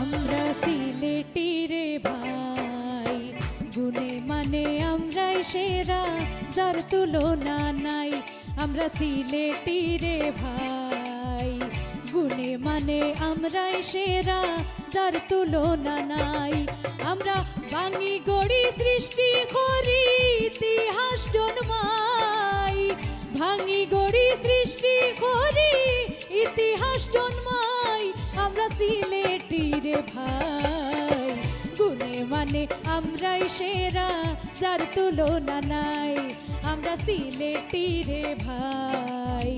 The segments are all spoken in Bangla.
আমরা সিলেটি রে ভাই, গুণে মানে আমরাই সেরা, যার তুলনা নাই। আমরা সিলেটি রে ভাই, গুণে মানে আমরাই সেরা, যার তুলনা নাই। আমরা ভাঙি গড়ি সৃষ্টি করি, ইতিহাস জন্মাই। ভাঙি গড়ি সৃষ্টি করি, ইতিহাস জন্মাই। আমরা সিলেটি রে ভাই, গুণে মানে আমরাই সেরা, যার তুলনা নাই। আমরা সিলেটি রে ভাই,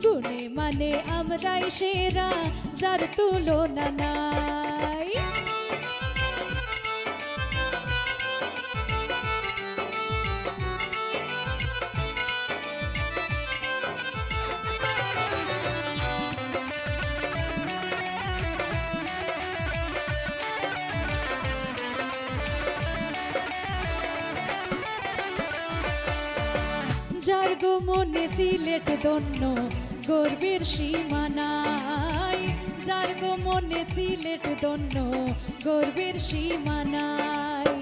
গুণে মানে আমরাই সেরা, যার তুলনা নাই। যার গো মনে সিলেট ধন্য, গর্বের সীমানাই। যার গো মনে সিলেট ধন্য, গর্বের সীমানাই।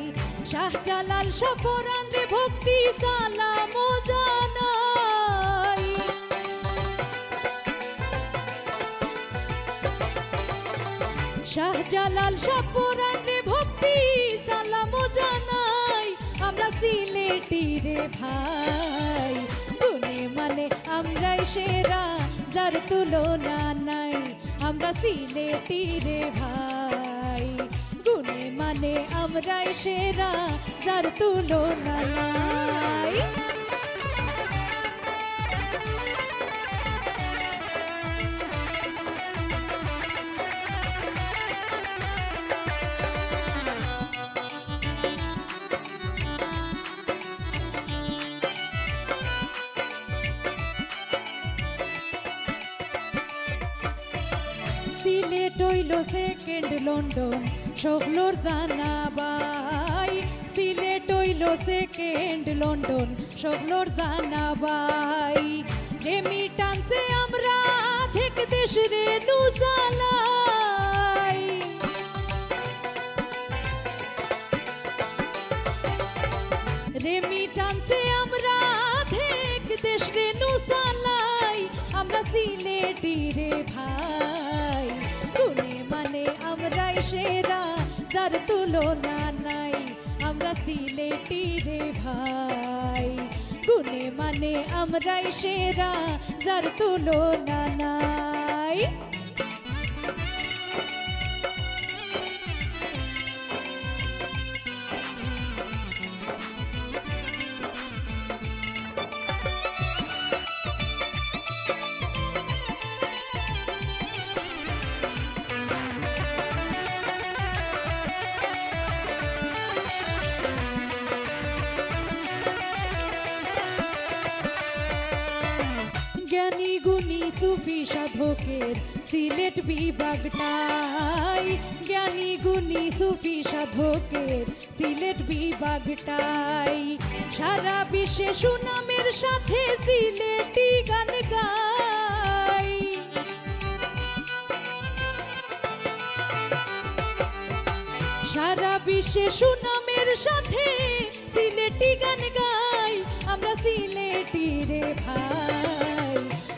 শাহজালাল সফরান রে ভক্তি সালাম জানাই। শাহজালাল সফরান রে ভক্তি সালাম জানাই। আমরা সিলেটি রে ভাই, গুণে মানে আমরাই সেরা, যার তুলনা নাই। আমরা সিলেটি রে ভাই, গুণে মানে আমরাই সেরা, যার তুলনা নাই। সিলেট হইল সেকেন্ড লন্ডন, শোকলোর দানাবাই। সিলেট হইল সেকেন্ড লন্ডন, শোকলোর দানাবাই। রেমিটান্সে আমরা থেকে দেশ রে নুজালাই। রেমিটান্সে আমরা থেকে দেশ রে নুজালাই। আমরা সিলেটি রে ভাই, গুণে মানে আমরাই সেরা, যার তুলনা নাই। আমরা সিলেটি রে ভাই, গুণে মানে আমরাই সেরা, যার তুলনা নাই। জ্ঞানী গুণী সুফি সাধকের সিলেট বিভাগটাই। জ্ঞানী গুণী সুফি সাধকের সিলেট বিভাগটাই। সারা বিশ্বে সুনামের সাথে সিলেটি গান গাই। সারা বিশ্বে সুনামের সাথে সিলেটি গান গাই। আমরা সিলেটি রে ভাই,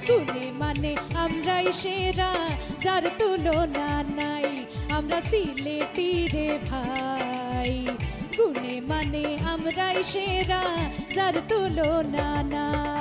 গুণে মানে আমরাই সেরা, যার তুলনা নাই। আমরা সিলেটি রে ভাই, গুণে মানে আমরাই সেরা, যার তুলনা নাই।